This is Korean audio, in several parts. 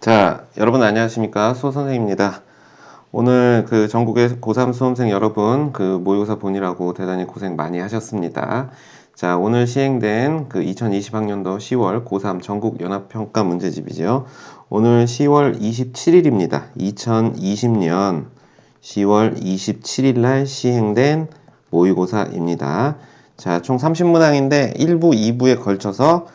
자, 여러분 안녕하십니까? 수호 선생님입니다. 오늘 전국의 고3 수험생 여러분 모의고사 보느라고 대단히 고생 많이 하셨습니다. 자, 오늘 시행된 2020학년도 10월 고3 전국 연합평가 문제집이죠. 오늘 10월 27일입니다. 2020년 10월 27일 날 시행된 모의고사입니다. 자, 총 30문항인데 1부, 2부에 걸쳐서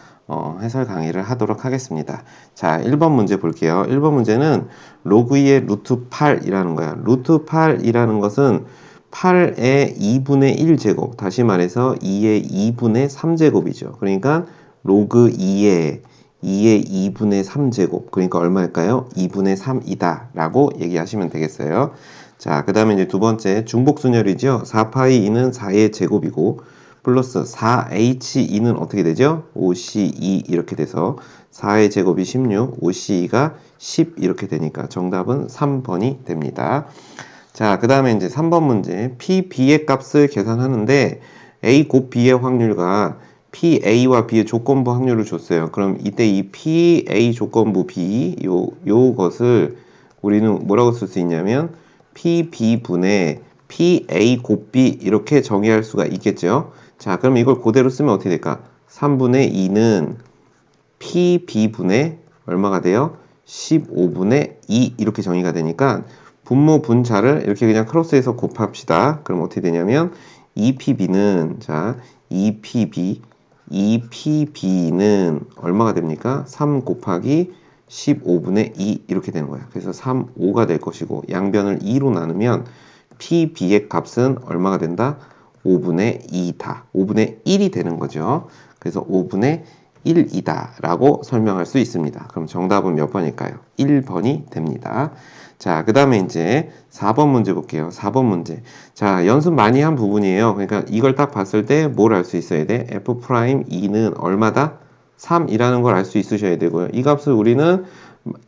해설 강의를 하도록 하겠습니다. 자, 1번 문제 볼게요. 1번 문제는 로그 2의 루트 8이라는 거야. 루트 8이라는 것은 8의 2분의 1제곱, 다시 말해서 2의 2분의 3제곱이죠. 그러니까 로그 2의 2분의 3제곱, 그러니까 얼마일까요? 2분의 3이다 라고 얘기하시면 되겠어요. 자, 그 다음에 이제 두 번째 중복순열이죠. 4파이 2는 4의 제곱이고 플러스 4H2는 어떻게 되죠? 5C2 이렇게 돼서 4의 제곱이 16, 5C2가 10 이렇게 되니까 정답은 3번이 됩니다. 자, 그 다음에 이제 3번 문제 P, B의 값을 계산하는데 A 곱 B의 확률과 P, A와 B의 조건부 확률을 줬어요. 그럼 이때 이 P, A 조건부 B 요것을 우리는 뭐라고 쓸 수 있냐면 P, B분의 P, A 곱 B 이렇게 정의할 수가 있겠죠. 자, 그럼 이걸 그대로 쓰면 어떻게 될까? 3분의 2는 PB분의 얼마가 돼요? 15분의 2 이렇게 정의가 되니까 분모 분자를 이렇게 그냥 크로스해서 곱합시다. 그럼 어떻게 되냐면 2PB는 자 2PB는 얼마가 됩니까? 3 곱하기 15분의 2 이렇게 되는 거야. 그래서 3, 5가 될 것이고 양변을 2로 나누면 PB의 값은 얼마가 된다? 5분의 2다. 5분의 1이 되는 거죠. 그래서 5분의 1이다 라고 설명할 수 있습니다. 그럼 정답은 몇 번일까요? 1번이 됩니다. 자, 그 다음에 이제 4번 문제 볼게요. 4번 문제. 자, 연습 많이 한 부분이에요. 그러니까 이걸 딱 봤을 때 뭘 알 수 있어야 돼? F'2는 얼마다? 3이라는 걸 알 수 있으셔야 되고요. 이 값을 우리는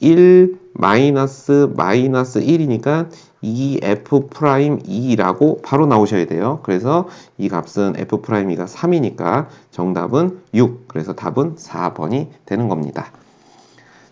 1 마이너스 1이니까 2F'2라고 바로 나오셔야 돼요. 그래서 이 값은 F'2가 3이니까 정답은 6. 그래서 답은 4번이 되는 겁니다.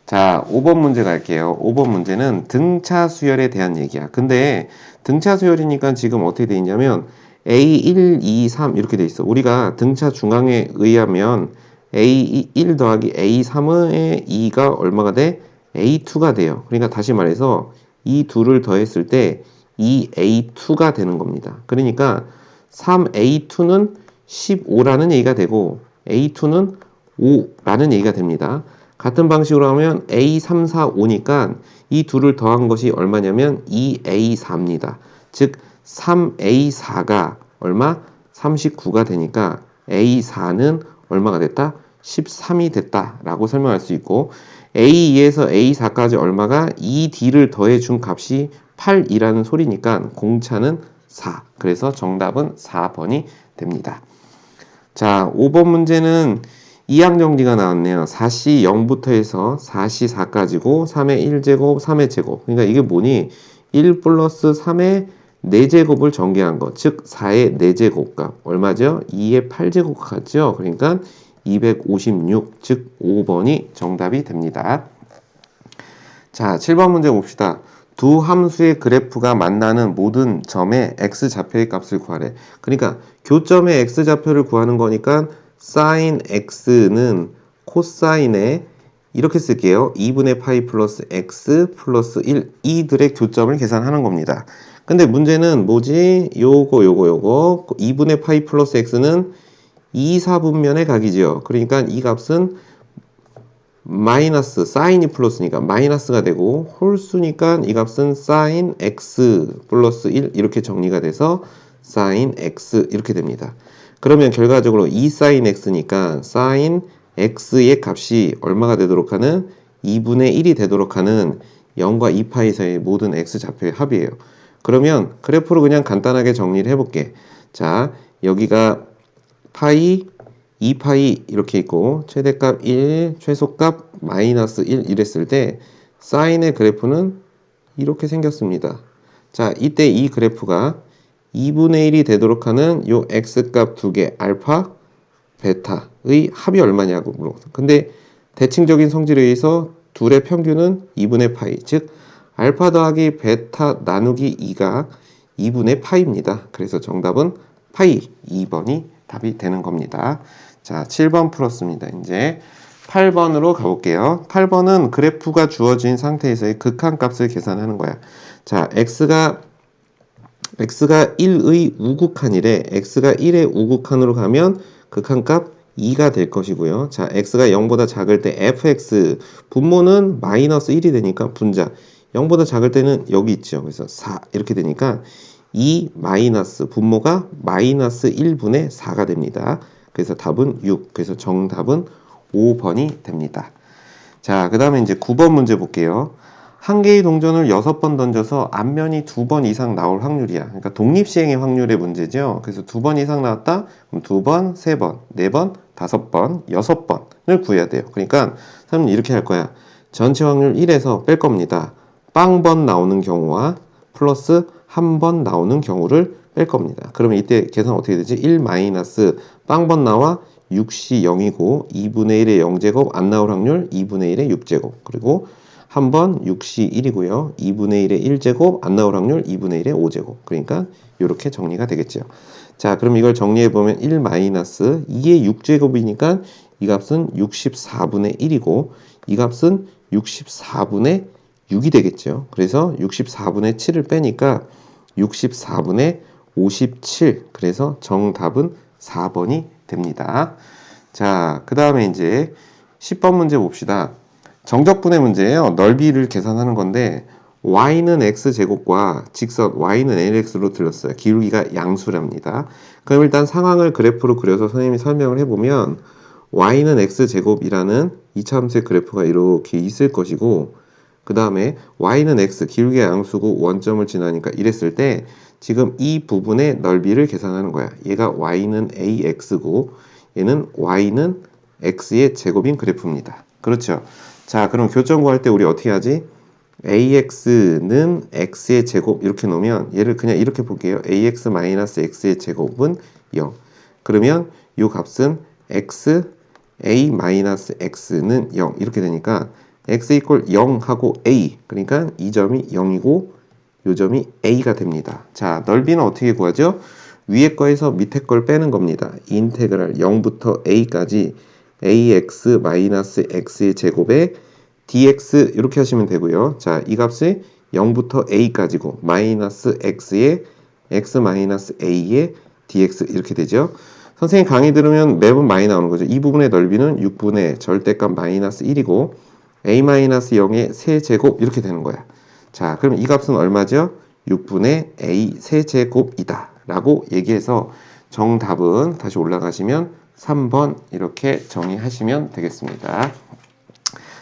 자, 5번 문제 갈게요. 5번 문제는 등차 수열에 대한 얘기야. 근데 등차 수열이니까 지금 어떻게 돼 있냐면 A1, 2, 3 이렇게 돼 있어. 우리가 등차 중앙에 의하면 A1 더하기 A3의 2가 얼마가 돼? A2가 돼요. 그러니까 다시 말해서 이 둘을 더했을 때 2A2가 되는 겁니다. 그러니까 3A2는 15라는 얘기가 되고 A2는 5라는 얘기가 됩니다. 같은 방식으로 하면 A3, 4, 5니까 이 둘을 더한 것이 얼마냐면 2A4입니다. 즉 3A4가 얼마? 39가 되니까 A4는 얼마가 됐다? 13이 됐다 라고 설명할 수 있고 A2에서 A4까지 얼마가 2D를 더해준 값이 8이라는 소리니까 공차는 4. 그래서 정답은 4번이 됩니다. 자, 5번 문제는 이항정리가 나왔네요. 4C 0부터 해서 4C 4까지고 3의 1제곱, 3의 제곱. 그러니까 이게 뭐니? 1 플러스 3의 4제곱을 전개한 거. 즉 4의 4제곱 값. 얼마죠? 2의 8제곱 같죠? 그러니까 256, 즉 5번이 정답이 됩니다. 자, 7번 문제 봅시다. 두 함수의 그래프가 만나는 모든 점의 x좌표의 값을 구하래. 그러니까 교점의 x좌표를 구하는 거니까 sin x는 코사인에 이렇게 쓸게요. 2분의 파이 플러스 x 플러스 1 이들의 교점을 계산하는 겁니다. 근데 문제는 뭐지? 요거 2분의 파이 플러스 x는 2, 4분면의 각이죠. 그러니까 이 값은 마이너스, 사인이 플러스니까 마이너스가 되고 홀수니까 이 값은 sin x 플러스 1 이렇게 정리가 돼서 sin x 이렇게 됩니다. 그러면 결과적으로 2 sin x니까 sin x의 값이 얼마가 되도록 하는 2분의 1이 되도록 하는 0과 2파이 사이의 모든 x좌표의 합이에요. 그러면 그래프로 그냥 간단하게 정리를 해볼게. 자, 여기가 파이, 2파이 이렇게 있고 최대값 1, 최소값 마이너스 1 이랬을 때 사인의 그래프는 이렇게 생겼습니다. 자, 이때 이 그래프가 2분의 1이 되도록 하는 요 x값 두 개 알파, 베타의 합이 얼마냐고 물어봤어요. 근데 대칭적인 성질에 의해서 둘의 평균은 2분의 파이. 즉 알파 더하기 베타 나누기 2가 2분의 파이입니다. 그래서 정답은 파이 2번이 답이 되는 겁니다. 자, 7번 풀었습니다. 이제 8번으로 가볼게요. 8번은 그래프가 주어진 상태에서의 극한값을 계산하는 거야. 자, x가 1의 우극한이래. x가 1의 우극한으로 가면 극한값 2가 될 것이고요. 자, x가 0보다 작을 때 fx 분모는 마이너스 1이 되니까 분자 0보다 작을 때는 여기 있죠. 그래서 4 이렇게 되니까 2 마이너스 분모가 마이너스 1분의 4가 됩니다. 그래서 답은 6. 그래서 정답은 5번이 됩니다. 자, 그 다음에 이제 9번 문제 볼게요. 한 개의 동전을 6번 던져서 앞면이 2번 이상 나올 확률이야. 그러니까 독립시행의 확률의 문제죠. 그래서 2번 이상 나왔다? 그럼 2번, 3번, 4번, 5번, 6번을 구해야 돼요. 그러니까 선생님 이렇게 할 거야. 전체 확률 1에서 뺄 겁니다. 빵번 나오는 경우와 플러스 한 번 나오는 경우를 뺄 겁니다. 그러면 이때 계산 어떻게 되지? 1 마이너스 빵번 나와 6시 0이고 2분의 1의 0제곱 안 나올 확률 2분의 1의 6제곱 그리고 한 번 6시 1이고요. 2분의 1의 1제곱 안 나올 확률 2분의 1의 5제곱 그러니까 이렇게 정리가 되겠죠. 자, 그럼 이걸 정리해보면 1 마이너스 2의 6제곱이니까 이 값은 64분의 1이고 이 값은 64분의 6이 되겠죠. 그래서 64분의 7을 빼니까 64분의 57 그래서 정답은 4번이 됩니다. 자, 그 다음에 이제 10번 문제 봅시다. 정적분의 문제예요. 넓이를 계산하는 건데 y는 x제곱과 직선 y는 lx로 들렸어요. 기울기가 양수랍니다. 그럼 일단 상황을 그래프로 그려서 선생님이 설명을 해보면 y는 x제곱이라는 이차함수의 그래프가 이렇게 있을 것이고 그 다음에 y는 x, 기울기가 양수고 원점을 지나니까 이랬을 때 지금 이 부분의 넓이를 계산하는 거야. 얘가 y는 ax고 얘는 y는 x의 제곱인 그래프입니다. 그렇죠? 자, 그럼 교점 구할 때 우리 어떻게 하지? ax는 x의 제곱 이렇게 놓으면 얘를 그냥 이렇게 볼게요. ax 마이너스 x의 제곱은 0. 그러면 이 값은 x, a 마이너스 x는 0 이렇게 되니까 x 이퀄 0 하고 a 그러니까 이 점이 0이고 이 점이 a가 됩니다. 자, 넓이는 어떻게 구하죠? 위에 거에서 밑에 걸 빼는 겁니다. 인테그랄 0부터 a까지 ax 마이너스 x의 제곱에 dx 이렇게 하시면 되고요. 자, 이 값이 0부터 a까지고 마이너스 x의 x 마이너스 a의 dx 이렇게 되죠. 선생님 강의 들으면 매번 많이 나오는 거죠. 이 부분의 넓이는 6분의 절대값 마이너스 1이고 a-0의 세제곱 이렇게 되는 거야. 자, 그럼 이 값은 얼마죠? 6분의 a 세제곱이다 라고 얘기해서 정답은 다시 올라가시면 3번 이렇게 정의하시면 되겠습니다.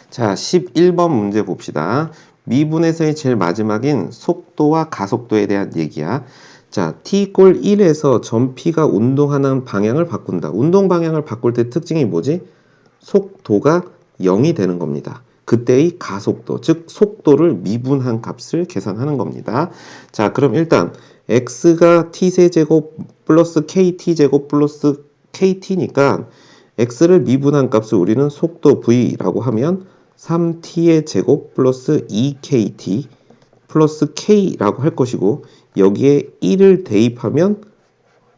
자, 11번 문제 봅시다. 미분에서의 제일 마지막인 속도와 가속도에 대한 얘기야. 자, t 꼴 1에서 점 p가 운동하는 방향을 바꾼다. 운동 방향을 바꿀 때 특징이 뭐지? 속도가 0이 되는 겁니다. 그때의 가속도, 즉 속도를 미분한 값을 계산하는 겁니다. 자, 그럼 일단 x가 t세제곱 플러스 kt제곱 플러스 kt니까 x를 미분한 값을 우리는 속도 v라고 하면 3t의 제곱 플러스 2kt 플러스 k라고 할 것이고 여기에 1을 대입하면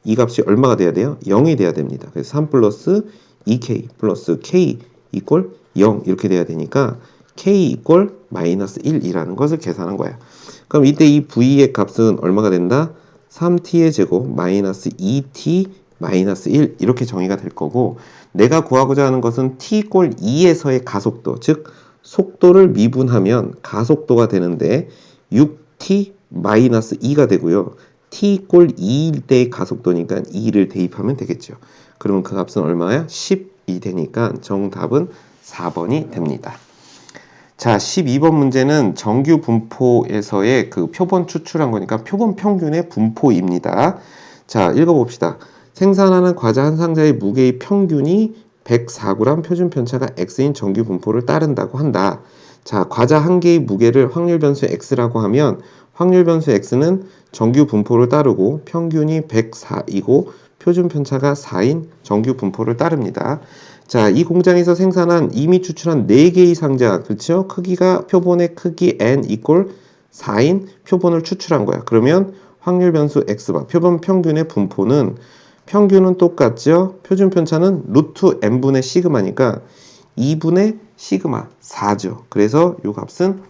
이 값이 얼마가 돼야 돼요? 0이 돼야 됩니다. 그래서 3 플러스 2k 플러스 k 이꼴 0 이렇게 돼야 되니까 k 이꼴 마이너스 1이라는 것을 계산한 거야. 그럼 이때 이 v의 값은 얼마가 된다? 3t의 제곱 마이너스 2t 마이너스 1 이렇게 정의가 될 거고 내가 구하고자 하는 것은 t 꼴 2에서의 가속도 즉 속도를 미분하면 가속도가 되는데 6t 마이너스 2가 되고요. t 꼴 2일 때의 가속도니까 2를 대입하면 되겠죠. 그러면 그 값은 얼마야? 10이 되니까 정답은 4번이 됩니다. 자, 12번 문제는 정규 분포에서의 그 표본 추출한 거니까 표본 평균의 분포입니다. 자, 읽어봅시다. 생산하는 과자 한 상자의 무게의 평균이 104g 표준 편차가 x인 정규 분포를 따른다고 한다. 자, 과자 한 개의 무게를 확률 변수 x라고 하면 확률 변수 x는 정규 분포를 따르고 평균이 104이고 표준 편차가 4인 정규 분포를 따릅니다. 자, 이 공장에서 생산한 이미 추출한 4개의 상자, 그렇죠? 크기가 표본의 크기 n equal 4인 표본을 추출한 거야. 그러면 확률 변수 x바, 표본 평균의 분포는 평균은 똑같죠? 표준 편차는 루트 n분의 시그마니까 2분의 시그마 4죠. 그래서 이 값은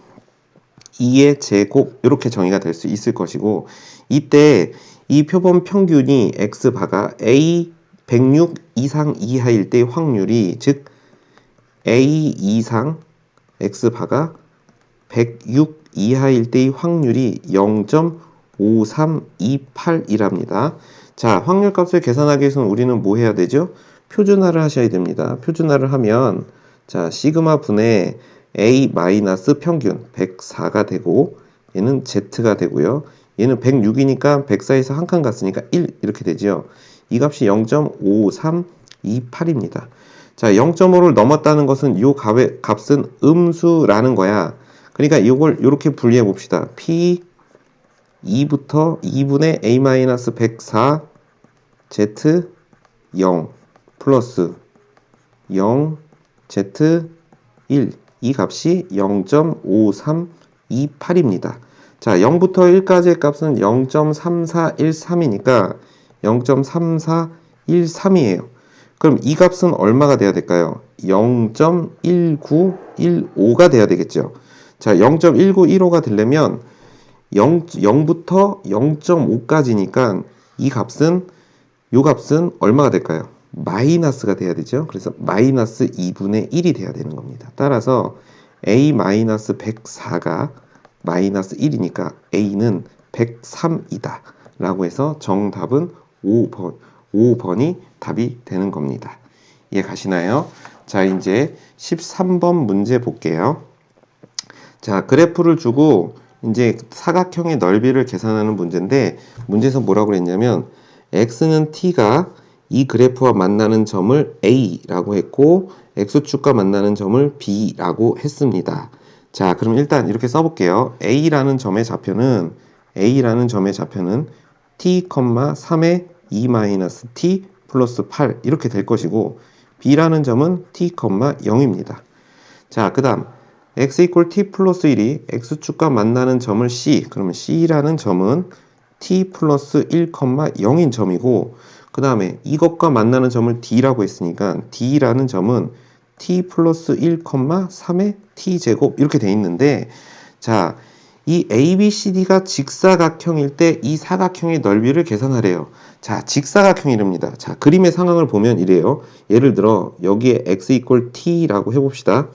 2의 제곱 이렇게 정의가 될 수 있을 것이고 이때 이 표본 평균이 x바가 a 106 이상 이하일 때의 확률이 즉 a 이상 x바가 106 이하일 때의 확률이 0.5328이랍니다. 자, 확률값을 계산하기 위해서는 우리는 뭐 해야 되죠? 표준화를 하셔야 됩니다. 표준화를 하면 자, 시그마 분의 a 마이너스 평균 104가 되고 얘는 z가 되고요. 얘는 106이니까 104에서 한 칸 갔으니까 1 이렇게 되죠. 이 값이 0.5328입니다. 자, 0.5를 넘었다는 것은 이 값은 음수라는 거야. 그러니까 이걸 이렇게 분리해 봅시다. P 2부터 2분의 A-104 Z 0 플러스 0 Z 1 이 값이 0.5328입니다. 자, 0부터 1까지의 값은 0.3413이니까 0.3413이에요. 그럼 이 값은 얼마가 돼야 될까요? 0.1915가 돼야 되겠죠. 자, 0.1915가 되려면 0부터 0.5까지니까 이 값은 얼마가 될까요? 마이너스가 돼야 되죠. 그래서 마이너스 2분의 1이 돼야 되는 겁니다. 따라서 A-104가 마이너스 1이니까 A는 103이다. 라고 해서 정답은 5번이 답이 되는 겁니다. 이해 가시나요? 자, 이제 13번 문제 볼게요. 자, 그래프를 주고 이제 사각형의 넓이를 계산하는 문제인데 문제에서 뭐라고 그랬냐면 x는 t가 이 그래프와 만나는 점을 A라고 했고 X축과 만나는 점을 B라고 했습니다. 자, 그럼 일단 이렇게 써볼게요. A라는 점의 좌표는 t, 3의 2-t 플러스 8 이렇게 될 것이고 B라는 점은 t, 0입니다. 자, 그 다음 x equal t 플러스 1이 X축과 만나는 점을 C, 그러면 C라는 점은 t 플러스 1, 0인 점이고 그 다음에 이것과 만나는 점을 D라고 했으니까 D라는 점은 t 플러스 1, 3의 t제곱 이렇게 돼 있는데 자, 이 ABCD가 직사각형일 때 이 사각형의 넓이를 계산하래요. 자, 직사각형이랍니다. 자, 그림의 상황을 보면 이래요. 예를 들어 여기에 x equal t라고 해봅시다.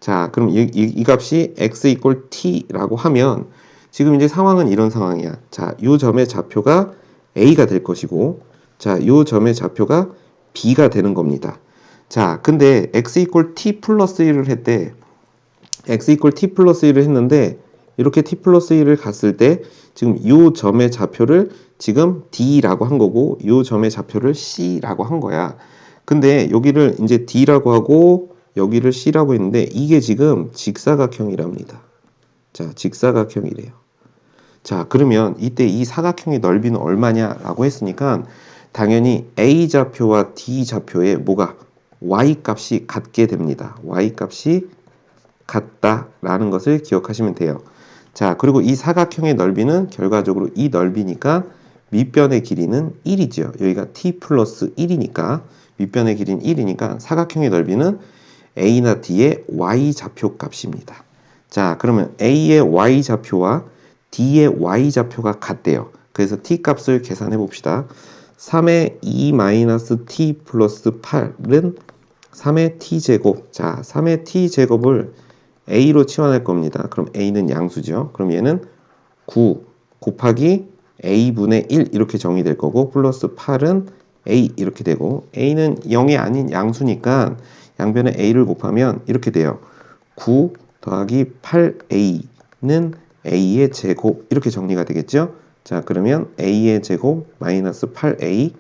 자, 그럼 이 값이 x equal t라고 하면 지금 이제 상황은 이런 상황이야. 자, 요 점의 좌표가 A가 될 것이고 자, 요 점의 좌표가 B가 되는 겁니다. 자, 근데 x equal t 플러스 1을 했대. x equal t 플러스 1을 했는데 이렇게 t 플러스 1을 갔을 때 지금 요 점의 좌표를 지금 D라고 한 거고 요 점의 좌표를 C라고 한 거야. 근데 여기를 이제 D라고 하고 여기를 C라고 했는데 이게 지금 직사각형이랍니다. 자, 직사각형이래요. 자, 그러면 이때 이 사각형의 넓이는 얼마냐라고 했으니까 당연히 A 좌표와 D 좌표의 뭐가 Y 값이 같게 됩니다. Y 값이 같다라는 것을 기억하시면 돼요. 자, 그리고 이 사각형의 넓이는 결과적으로 이 넓이니까 밑변의 길이는 1이죠. 여기가 t 플러스 1이니까 밑변의 길이는 1이니까 사각형의 넓이는 A나 D의 Y 좌표 값입니다. 자, 그러면 A의 Y 좌표와 D의 Y 좌표가 같대요. 그래서 t 값을 계산해 봅시다. 3의 2-t 플러스 8은 3의 t제곱. 자, 3의 t제곱을 A로 치환할 겁니다. 그럼 A는 양수죠. 그럼 얘는 9 곱하기 A분의 1 이렇게 정의될 거고 플러스 8은 A 이렇게 되고 A는 0이 아닌 양수니까 양변에 A를 곱하면 이렇게 돼요. 9 더하기 8A는 A의 제곱 이렇게 정리가 되겠죠. 자, 그러면 A의 제곱 마이너스 8A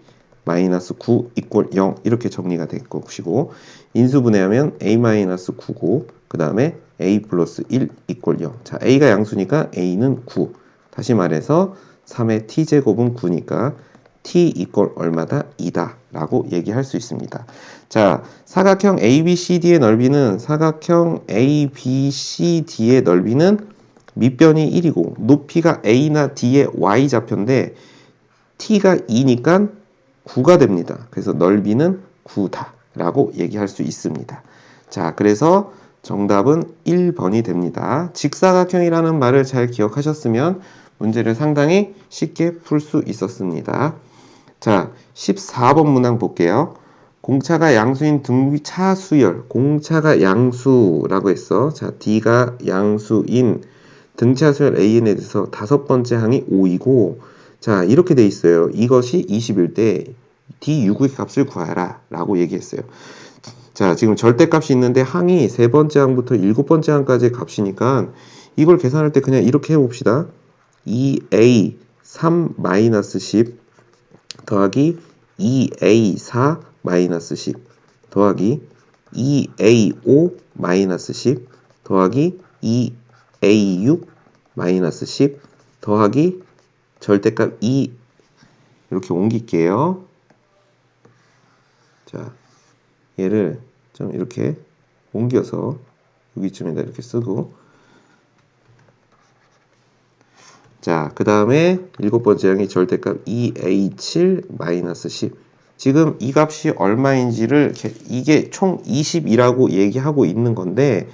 마이너스 9 이꼴 0 이렇게 정리가 될 것이고 인수분해하면 A 마이너스 9고 그 다음에 A 플러스 1 이꼴 0. 자, A가 양수니까 A는 9. 다시 말해서 3의 t제곱은 9니까 t 이퀄 얼마다? 2다 라고 얘기할 수 있습니다. 자, 사각형 ABCD의 넓이는 사각형 ABCD의 넓이는 밑변이 1이고 높이가 A나 D의 Y좌표인데 t가 2니까 9가 됩니다. 그래서 넓이는 9다 라고 얘기할 수 있습니다. 자, 그래서 정답은 1번이 됩니다. 직사각형이라는 말을 잘 기억하셨으면 문제를 상당히 쉽게 풀 수 있었습니다. 자, 14번 문항 볼게요. 공차가 양수인 등차 수열, 공차가 양수라고 했어. 자, D가 양수인 등차 수열 A에 대해서 다섯 번째 항이 5이고, 자, 이렇게 돼 있어요. 이것이 20일 때 D6의 값을 구하라 라고 얘기했어요. 자, 지금 절대값이 있는데 항이 세 번째 항부터 일곱 번째 항까지의 값이니까 이걸 계산할 때 그냥 이렇게 해봅시다. 2A 3-10 더하기 2A4 10 더하기 2A5 10 더하기 2A6 10 더하기 절대값 2 이렇게 옮길게요. 자, 얘를 좀 이렇게 옮겨서 여기쯤에다 이렇게 쓰고, 자, 그 다음에 일곱 번째 항이 절대값 2A7-10. 지금 이 값이 얼마인지를 이게 총 20이라고 얘기하고 있는 건데,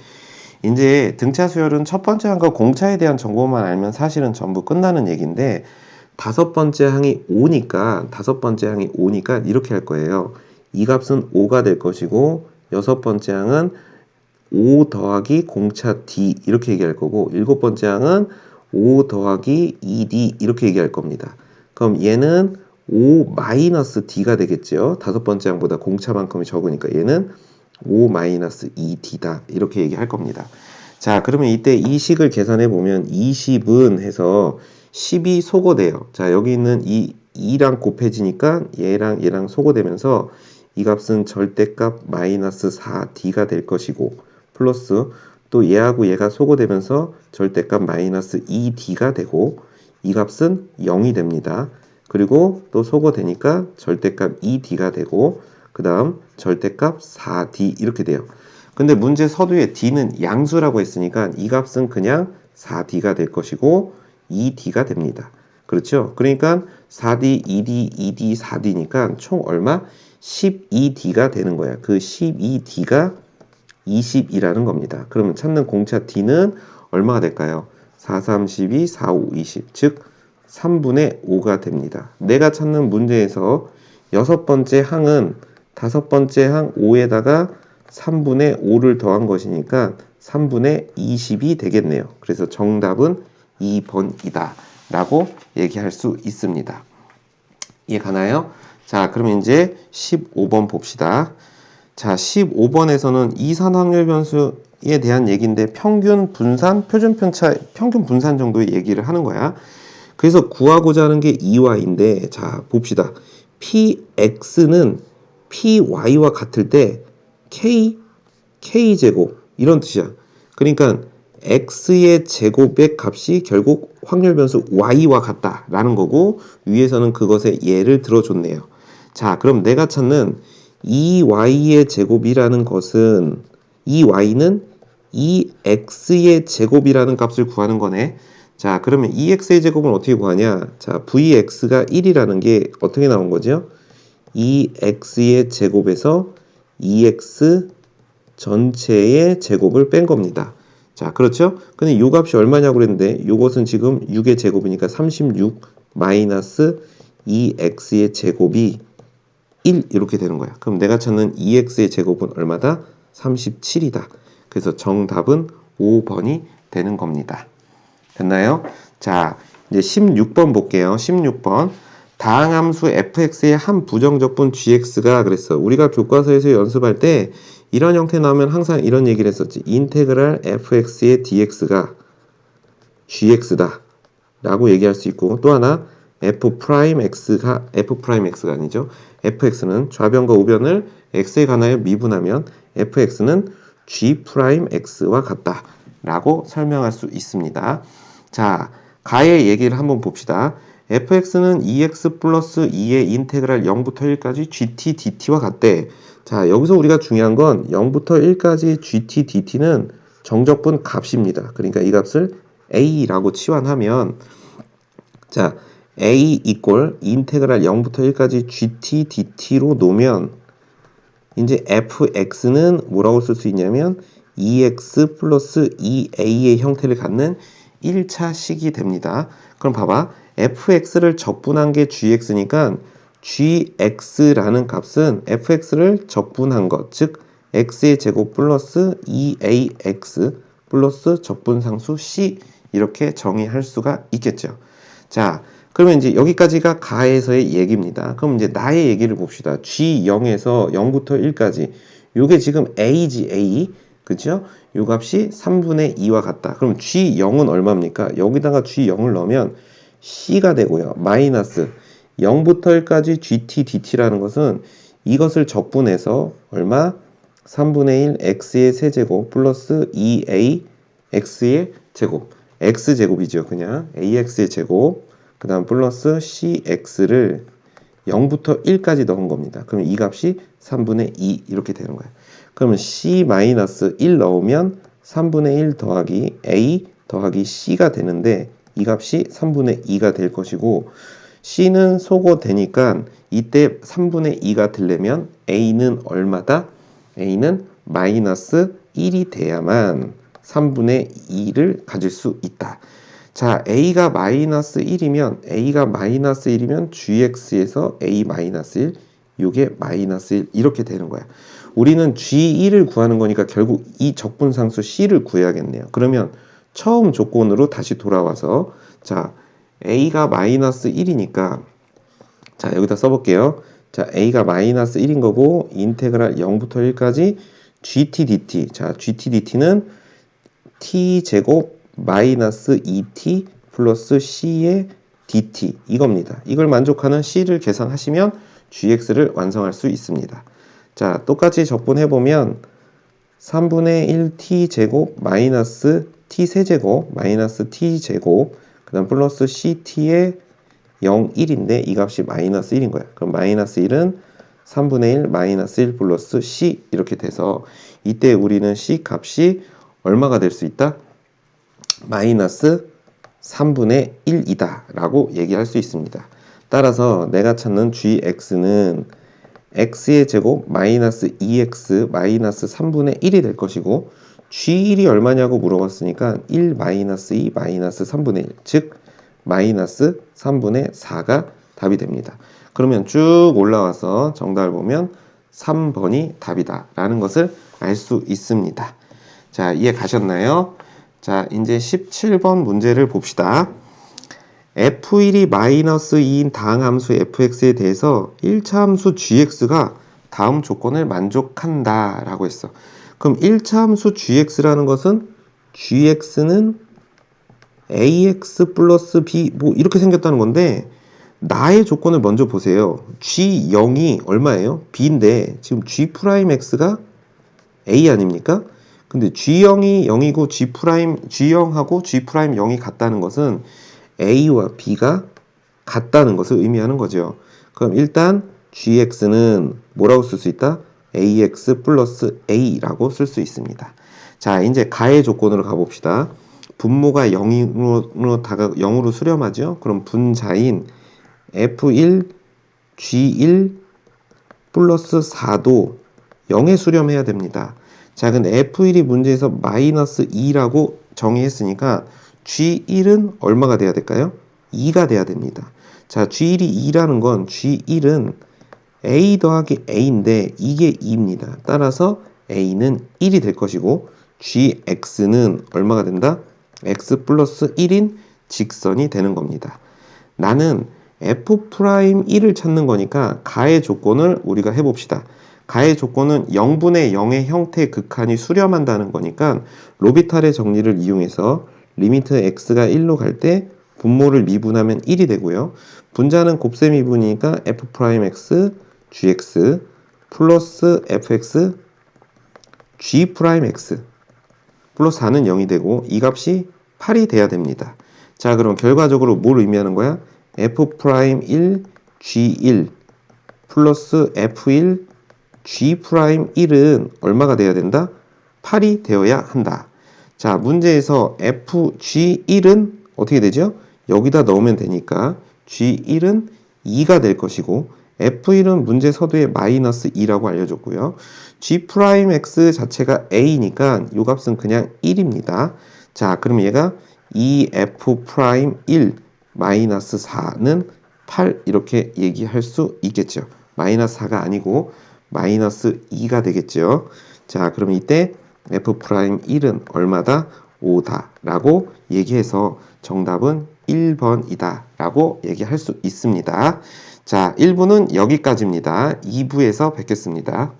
이제 등차 수열은 첫 번째 항과 공차에 대한 정보만 알면 사실은 전부 끝나는 얘기인데, 다섯 번째 항이 5니까 이렇게 할 거예요. 이 값은 5가 될 것이고, 여섯 번째 항은 5 더하기 공차 D 이렇게 얘기할 거고, 일곱 번째 항은 5 더하기 2D 이렇게 얘기할 겁니다. 그럼 얘는 5 마이너스 D가 되겠죠. 다섯 번째 항보다 공차만큼이 적으니까 얘는 5 마이너스 2D다 이렇게 얘기할 겁니다. 자, 그러면 이때 이 식을 계산해 보면 20은 해서 10이 소거돼요. 자, 여기 있는 이 2랑 곱해지니까 얘랑 소거되면서 이 값은 절대값 마이너스 4D가 될 것이고, 플러스 또 얘하고 얘가 소거되면서 절대값 마이너스 2D가 되고, 이 값은 0이 됩니다. 그리고 또 소거되니까 절대값 2D가 되고, 그 다음 절대값 4D 이렇게 돼요. 근데 문제 서두에 D는 양수라고 했으니까 이 값은 그냥 4D가 될 것이고 2D가 됩니다. 그렇죠? 그러니까 4D, 2D, 2D, 4D니까 총 얼마? 12D가 되는 거야. 그 12D가 20이라는 겁니다. 그러면 찾는 공차 D는 얼마가 될까요? 4, 3, 12, 4, 5, 20. 즉 3분의 5가 됩니다. 내가 찾는 문제에서 여섯 번째 항은 다섯 번째 항 5에다가 3분의 5를 더한 것이니까 3분의 20이 되겠네요. 그래서 정답은 2번이다 라고 얘기할 수 있습니다. 이해 가나요? 자, 그러면 이제 15번 봅시다. 자, 15번에서는 이산 확률 변수에 대한 얘기인데 평균 분산, 표준 편차, 평균 분산 정도의 얘기를 하는 거야. 그래서 구하고자 하는 게 2y인데, 자, 봅시다. px는 py와 같을 때 k제곱 이런 뜻이야. 그러니까 x의 제곱의 값이 결국 확률 변수 y와 같다라는 거고, 위에서는 그것의 예를 들어줬네요. 자, 그럼 내가 찾는 2y의 제곱이라는 것은 이 y는 2x의 제곱이라는 값을 구하는 거네. 자, 그러면 2x의 제곱은 어떻게 구하냐? 자, vx가 1이라는 게 어떻게 나온 거죠? 2x의 제곱에서 2x 전체의 제곱을 뺀 겁니다. 자, 그렇죠? 근데 이 값이 얼마냐고 그랬는데 이것은 지금 6의 제곱이니까 36 마이너스 2x의 제곱이 1 이렇게 되는 거야. 그럼 내가 찾는 2x의 제곱은 얼마다? 37이다. 그래서 정답은 5번이 되는 겁니다. 됐나요? 자, 이제 16번 볼게요. 16번. 다항함수 fx의 한 부정적분 gx가 그랬어. 우리가 교과서에서 연습할 때 이런 형태 나오면 항상 이런 얘기를 했었지. 인테그랄 fx의 dx가 gx다 라고 얘기할 수 있고, 또 하나 f'x가 아니죠. fx는 좌변과 우변을 x에 관하여 미분하면 fx는 g'x와 같다 라고 설명할 수 있습니다. 자, 가의 얘기를 한번 봅시다. fx는 2x 플러스 2의 인테그랄 0부터 1까지 gt dt와 같대. 자, 여기서 우리가 중요한 건 0부터 1까지 gt dt는 정적분 값입니다. 그러니까 이 값을 a라고 치환하면 자, a 이꼴 인테그랄 0부터 1까지 gt dt로 놓으면 이제 fx는 뭐라고 쓸 수 있냐면 2x 플러스 2a의 형태를 갖는 1차 식이 됩니다. 그럼 봐봐. fx를 적분한 게 gx니까 gx라는 값은 fx를 적분한 것, 즉 x의 제곱 플러스 2ax 플러스 적분상수 c 이렇게 정의할 수가 있겠죠. 자, 그러면 이제 여기까지가 가에서의 얘기입니다. 그럼 이제 나의 얘기를 봅시다. G0에서 0부터 1까지. 요게 지금 A지, A. 그죠? 요 값이 3분의 2와 같다. 그럼 G0은 얼마입니까? 여기다가 G0을 넣으면 C가 되고요. 마이너스 0부터 1까지 GT, DT라는 것은 이것을 적분해서 얼마? 3분의 1 X의 세제곱 플러스 2A X의 제곱. X제곱이죠. 그냥 AX의 제곱. 그 다음 플러스 CX를 0부터 1까지 넣은 겁니다. 그럼 이 값이 3분의 2 이렇게 되는 거예요. 그러면 C-1 넣으면 3분의 1 더하기 A 더하기 C가 되는데 이 값이 3분의 2가 될 것이고 C는 소거되니까 이때 3분의 2가 되려면 A는 얼마다? A는 마이너스 1이 돼야만 3분의 2를 가질 수 있다. 자, A가 마이너스 1이면 GX에서 A 마이너스 1, 요게 마이너스 1 이렇게 되는 거야. 우리는 G1을 구하는 거니까 결국 이 적분상수 C를 구해야겠네요. 그러면 처음 조건으로 다시 돌아와서 자, A가 마이너스 1이니까 자, 여기다 써볼게요. 자, A가 마이너스 1인 거고 인테그랄 0부터 1까지 GT dt. 자, GT dt는 t제곱 마이너스 2t 플러스 c의 dt 이겁니다. 이걸 만족하는 c를 계산하시면 gx를 완성할 수 있습니다. 자, 똑같이 적분해보면 3분의 1t제곱 마이너스 t세제곱 마이너스 t제곱 그 다음 플러스 ct의 0, 1인데 이 값이 마이너스 1인 거야. 그럼 마이너스 1은 3분의 1 마이너스 1 플러스 c 이렇게 돼서 이때 우리는 c 값이 얼마가 될 수 있다? 마이너스 3분의 1이다 라고 얘기할 수 있습니다. 따라서 내가 찾는 gx는 x의 제곱 마이너스 2x 마이너스 3분의 1이 될 것이고 g1이 얼마냐고 물어봤으니까 1 마이너스 2 마이너스 3분의 1 즉 마이너스 3분의 4가 답이 됩니다. 그러면 쭉 올라와서 정답을 보면 3번이 답이다 라는 것을 알 수 있습니다. 자, 이해 가셨나요? 자, 이제 17번 문제를 봅시다. f1이 마이너스 2인 다항함수 fx에 대해서 1차 함수 gx가 다음 조건을 만족한다 라고 했어. 그럼 1차 함수 gx라는 것은 gx는 ax 플러스 b 뭐 이렇게 생겼다는 건데 나의 조건을 먼저 보세요. g0이 얼마예요? b인데 지금 g'x가 a 아닙니까? 근데 G0이 0이고 G0하고 G'0이 같다는 것은 A와 B가 같다는 것을 의미하는 거죠. 그럼 일단 GX는 뭐라고 쓸 수 있다? AX 플러스 A라고 쓸 수 있습니다. 자, 이제 가의 조건으로 가봅시다. 분모가 0으로 수렴하죠. 그럼 분자인 F1, G1 플러스 4도 0에 수렴해야 됩니다. 자, 근데 F1이 문제에서 마이너스 2라고 정의했으니까 G1은 얼마가 돼야 될까요? 2가 돼야 됩니다. 자, G1이 2라는 건 G1은 A 더하기 A인데 이게 2입니다. 따라서 A는 1이 될 것이고 GX는 얼마가 된다? X 플러스 1인 직선이 되는 겁니다. 나는 F'1을 찾는 거니까 가의 조건을 우리가 해봅시다. 가의 조건은 0분의 0의 형태의 극한이 수렴한다는 거니까 로비탈의 정리를 이용해서 리미트 x가 1로 갈 때 분모를 미분하면 1이 되고요. 분자는 곱셈 미분이니까 f'x gx 플러스 fx g'x 플러스 4는 0이 되고 이 값이 8이 돼야 됩니다. 자, 그럼 결과적으로 뭘 의미하는 거야? F'1 G1 플러스 F1 G'1은 얼마가 돼야 된다? 8이 되어야 한다. 자, 문제에서 FG1은 어떻게 되죠? 여기다 넣으면 되니까 G1은 2가 될 것이고 F1은 문제 서두에 마이너스 2라고 알려줬고요. G'X 자체가 A니까 이 값은 그냥 1입니다. 자, 그럼 얘가 2F'1 마이너스 4는 8 이렇게 얘기할 수 있겠죠. 마이너스 4가 아니고 마이너스 2가 되겠죠. 자, 그럼 이때 F'1은 얼마다? 5다 라고 얘기해서 정답은 1번이다 라고 얘기할 수 있습니다. 자, 1부는 여기까지입니다. 2부에서 뵙겠습니다.